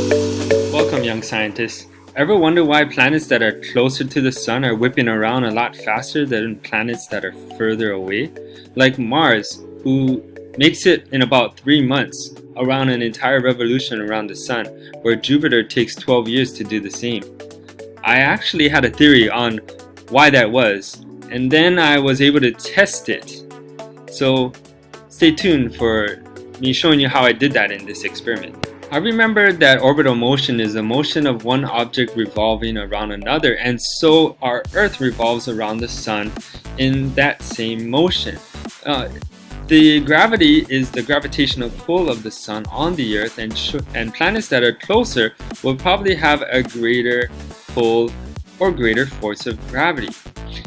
Welcome, young scientists. Ever wonder why planets that are closer to the sun are whipping around a lot faster than planets that are further away? Like Mars, who makes it in about 3 months around an entire revolution around the sun, where Jupiter takes 12 years to do the same. I actually had a theory on why that was, and then I was able to test it. So stay tuned for me showing you how I did that in this experiment. I remember that orbital motion is the motion of one object revolving around another, and so our Earth revolves around the sun in that same motion. The gravity is the gravitational pull of the sun on the Earth, and planets that are closer will probably have a greater pull or greater force of gravity.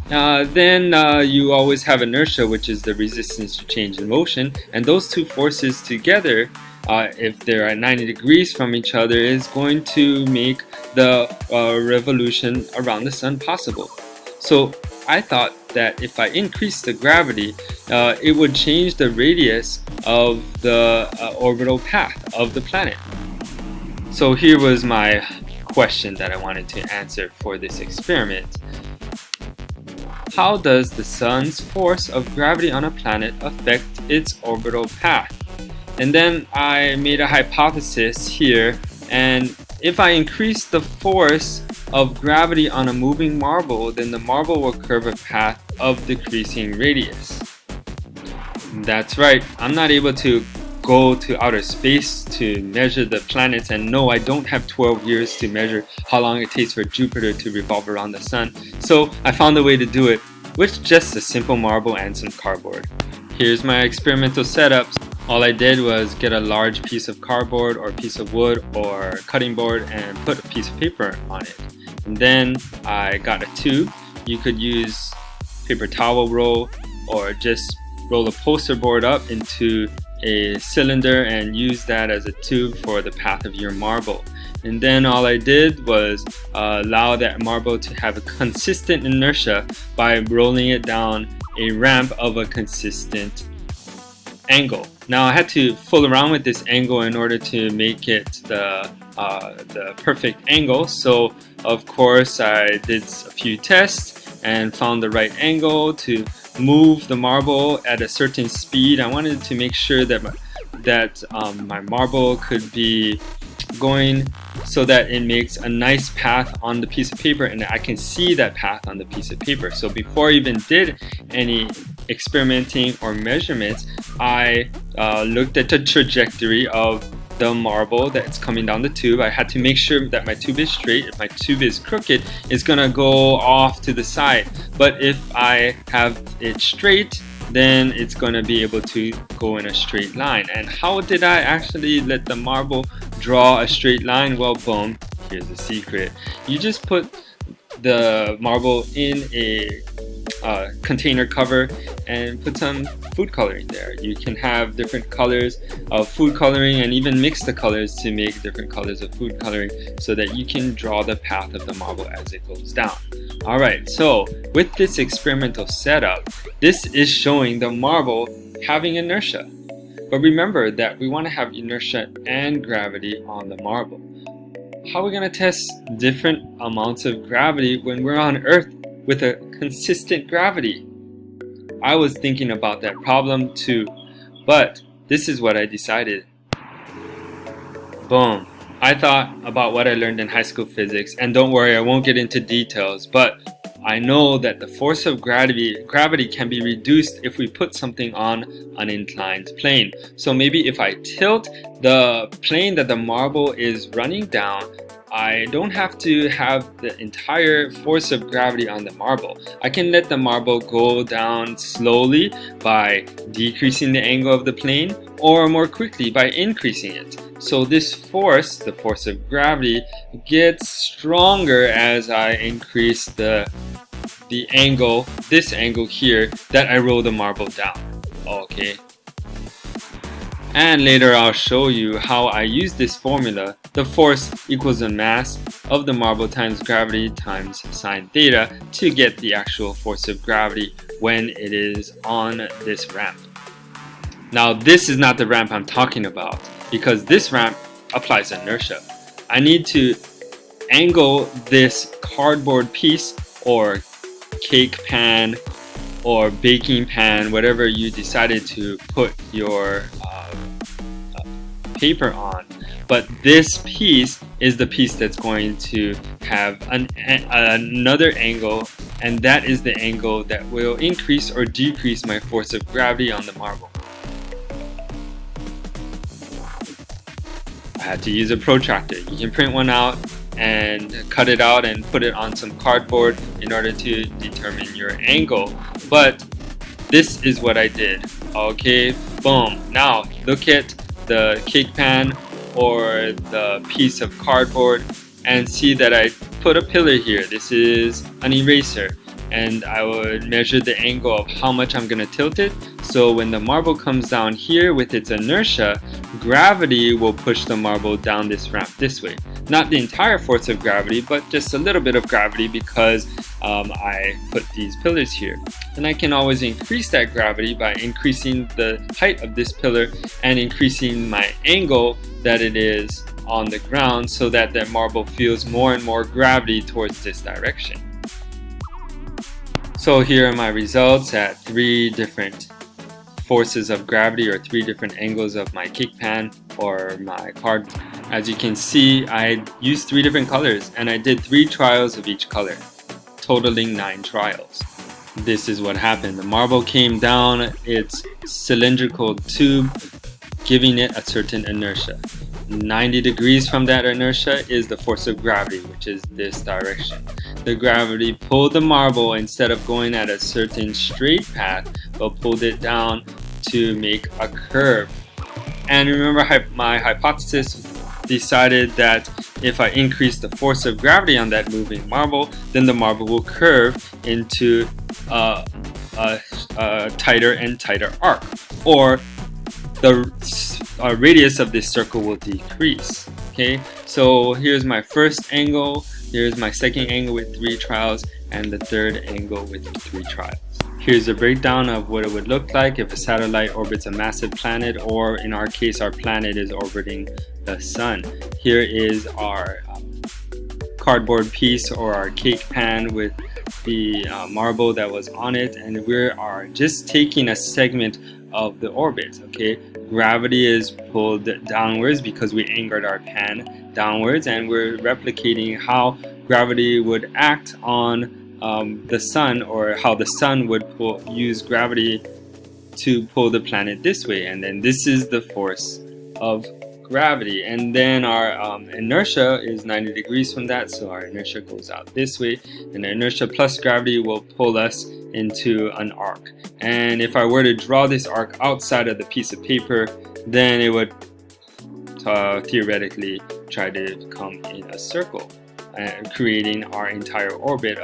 Then you always have inertia, which is the resistance to change in motion, and those two forces together, if they're at 90 degrees from each other, is going to make the revolution around the sun possible. So I thought that if I increase the gravity, it would change the radius of the orbital path of the planet. So here was my question that I wanted to answer for this experiment. How does the sun's force of gravity on a planet affect its orbital path? And then I made a hypothesis here, and if I increase the force of gravity on a moving marble, then the marble will curve a path of decreasing radius. That's right, I'm not able to go to outer space to measure the planets, and no, I don't have 12 years to measure how long it takes for Jupiter to revolve around the sun. So I found a way to do it with just a simple marble and some cardboard. Here's my experimental setup. All I did was get a large piece of cardboard or piece of wood or cutting board and put a piece of paper on it. And then I got a tube. You could use paper towel roll or just roll a poster board up into a cylinder and use that as a tube for the path of your marble. And then all I did was allow that marble to have a consistent inertia by rolling it down a ramp of a consistent angle. Now I had to fool around with this angle in order to make it the perfect angle. So of course I did a few tests and found the right angle to move the marble at a certain speed. I wanted to make sure that my marble could be going so that it makes a nice path on the piece of paper, and I can see that path on the piece of paper. So before I even did any experimenting or measurements, I looked at the trajectory of the marble that's coming down the tube. I had to make sure that my tube is straight. If my tube is crooked, it's gonna go off to the side. But if I have it straight, then it's gonna be able to go in a straight line. And how did I actually let the marble draw a straight line? Well, boom, here's the secret. You just put the marble in a container cover and put some food coloring there. You can have different colors of food coloring and even mix the colors to make different colors of food coloring so that you can draw the path of the marble as it goes down. Alright, so with this experimental setup, this is showing the marble having inertia. But remember that we want to have inertia and gravity on the marble. How are we going to test different amounts of gravity when we're on Earth with a consistent gravity? I was thinking about that problem too, but this is what I decided. Boom. I thought about what I learned in high school physics, and don't worry, I won't get into details, but I know that the force of gravity can be reduced if we put something on an inclined plane. So maybe if I tilt the plane that the marble is running down, I don't have to have the entire force of gravity on the marble. I can let the marble go down slowly by decreasing the angle of the plane, or more quickly by increasing it. So this force, the force of gravity, gets stronger as I increase the angle, this angle here, that I roll the marble down. Okay. And later I'll show you how I use this formula. The force equals the mass of the marble times gravity times sine theta to get the actual force of gravity when it is on this ramp. Now this is not the ramp I'm talking about, because this ramp applies inertia. I need to angle this cardboard piece or cake pan or baking pan, whatever you decided to put your paper on. But this piece is the piece that's going to have another angle, and that is the angle that will increase or decrease my force of gravity on the marble. I had to use a protractor. You can print one out and cut it out and put it on some cardboard in order to determine your angle. But this is what I did. Okay, boom. Now look at the cake pan or the piece of cardboard and see that I put a pillar here. This is an eraser, and I would measure the angle of how much I'm going to tilt it. So when the marble comes down here with its inertia, gravity will push the marble down this ramp this way. Not the entire force of gravity, but just a little bit of gravity because I put these pillars here. And I can always increase that gravity by increasing the height of this pillar and increasing my angle that it is on the ground so that the marble feels more and more gravity towards this direction. So here are my results at 3 different forces of gravity, or 3 different angles of my cake pan or my card. As you can see, I used 3 different colors and I did 3 trials of each color, totaling 9 trials. This is what happened. The marble came down its cylindrical tube, giving it a certain inertia. 90 degrees from that inertia is the force of gravity, which is this direction. The gravity pulled the marble instead of going at a certain straight path, but pulled it down to make a curve. And remember, my hypothesis decided that if I increase the force of gravity on that moving marble, then the marble will curve into a tighter and tighter arc, or the radius of this circle will decrease. Okay, so here's my first angle, here's my second angle with 3 trials, and the third angle with 3 trials. Here's a breakdown of what it would look like if a satellite orbits a massive planet, or in our case, our planet is orbiting the sun. Here is our cardboard piece or our cake pan with the marble that was on it, and we are just taking a segment of the orbit. Okay, gravity is pulled downwards because we angled our pan downwards, and we're replicating how gravity would act on the sun, or how the sun would use gravity to pull the planet this way. And then this is the force of gravity, and then our inertia is 90 degrees from that, so our inertia goes out this way, and the inertia plus gravity will pull us into an arc. And if I were to draw this arc outside of the piece of paper, then it would theoretically try to come in a circle, creating our entire orbit,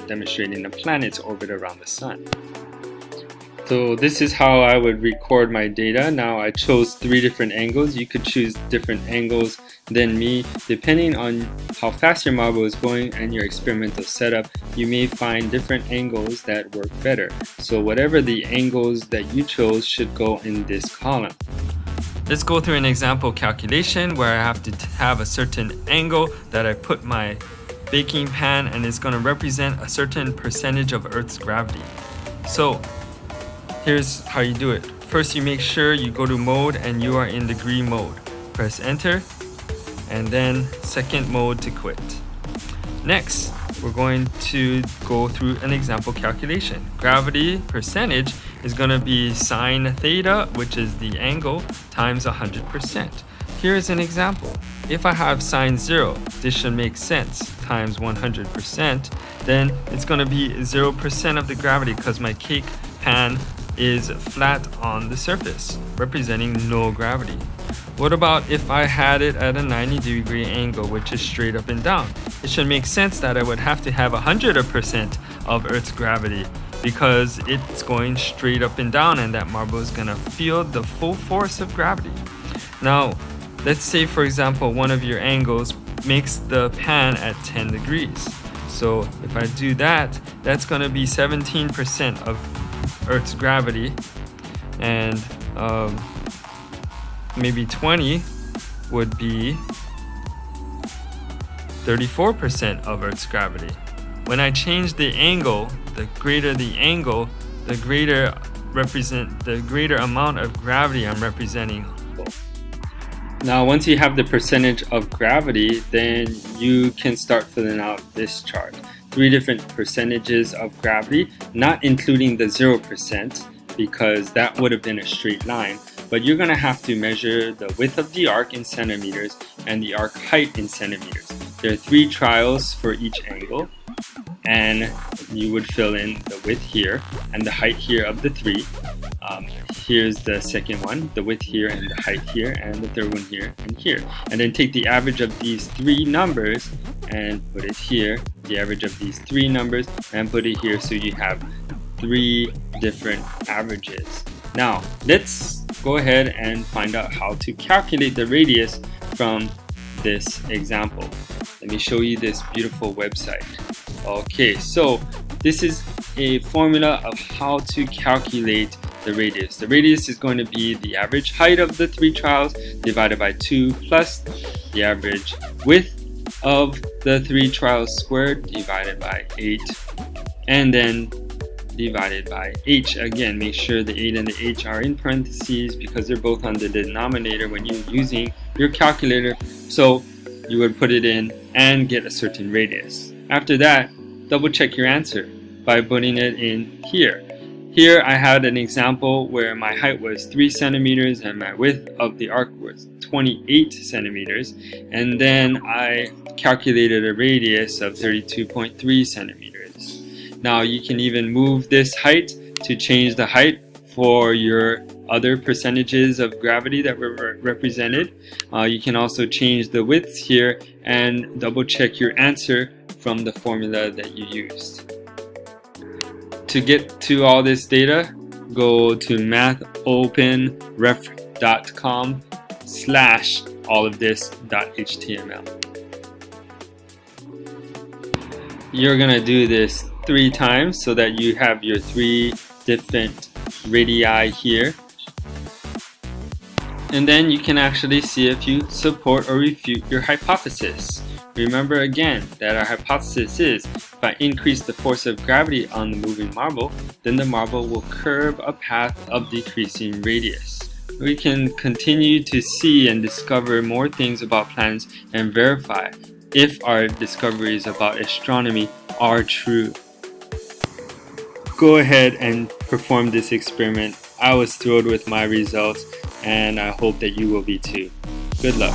demonstrating the planet's orbit around the sun. So this is how I would record my data. Now I chose 3 different angles. You could choose different angles than me. Depending on how fast your marble is going and your experimental setup, you may find different angles that work better. So whatever the angles that you chose should go in this column. Let's go through an example calculation where I have to have a certain angle that I put my baking pan, and it's going to represent a certain percentage of Earth's gravity. So here's how you do it. First, you make sure you go to mode and you are in degree mode. Press enter, and then second mode to quit. Next, we're going to go through an example calculation. Gravity percentage is going to be sine theta, which is the angle, times 100%. Here's an example. If I have sine 0, this should make sense, times 100%, then it's going to be 0% of the gravity because my cake pan is flat on the surface, representing no gravity. What about if I had it at a 90-degree angle, which is straight up and down? It should make sense that I would have to have 100% of Earth's gravity, because it's going straight up and down, and that marble is going to feel the full force of gravity. Now, let's say, for example, one of your angles makes the pan at 10 degrees. So if I do that, that's going to be 17% of Earth's gravity, and maybe 20 would be 34% of Earth's gravity. When I change the angle, the greater the angle, the greater amount of gravity I'm representing. Now, once you have the percentage of gravity, then you can start filling out this chart. 3 different percentages of gravity, not including the 0%, because that would have been a straight line. But you're going to have to measure the width of the arc in centimeters and the arc height in centimeters. There are 3 trials for each angle, and you would fill in the width here and the height here of the 3. Here's the second one, the width here and the height here, and the third one here and here. And then take the average of these 3 numbers and put it here, the average of these 3 numbers, and put it here, so you have 3 different averages. Now, let's go ahead and find out how to calculate the radius from this example. Let me show you this beautiful website. Okay, so this is a formula of how to calculate the radius. The radius is going to be the average height of the 3 trials divided by 2 plus the average width of the 3 trials squared divided by 8, and then divided by h. Again, make sure the 8 and the h are in parentheses because they're both on the denominator when you're using your calculator. So you would put it in and get a certain radius. After that, double check your answer by putting it in here. Here I had an example where my height was 3 centimeters and my width of the arc was 28 centimeters, and then I calculated a radius of 32.3 centimeters. Now you can even move this height to change the height for your other percentages of gravity that were represented. You can also change the widths here and double check your answer from the formula that you used. To get to all this data, go to mathopenref.com/allofthis.html. You're gonna do this 3 times so that you have your 3 different radii here. And then you can actually see if you support or refute your hypothesis. Remember again that our hypothesis is if I increase the force of gravity on the moving marble, then the marble will curve a path of decreasing radius. We can continue to see and discover more things about planets and verify if our discoveries about astronomy are true. Go ahead and perform this experiment. I was thrilled with my results, and I hope that you will be too. Good luck.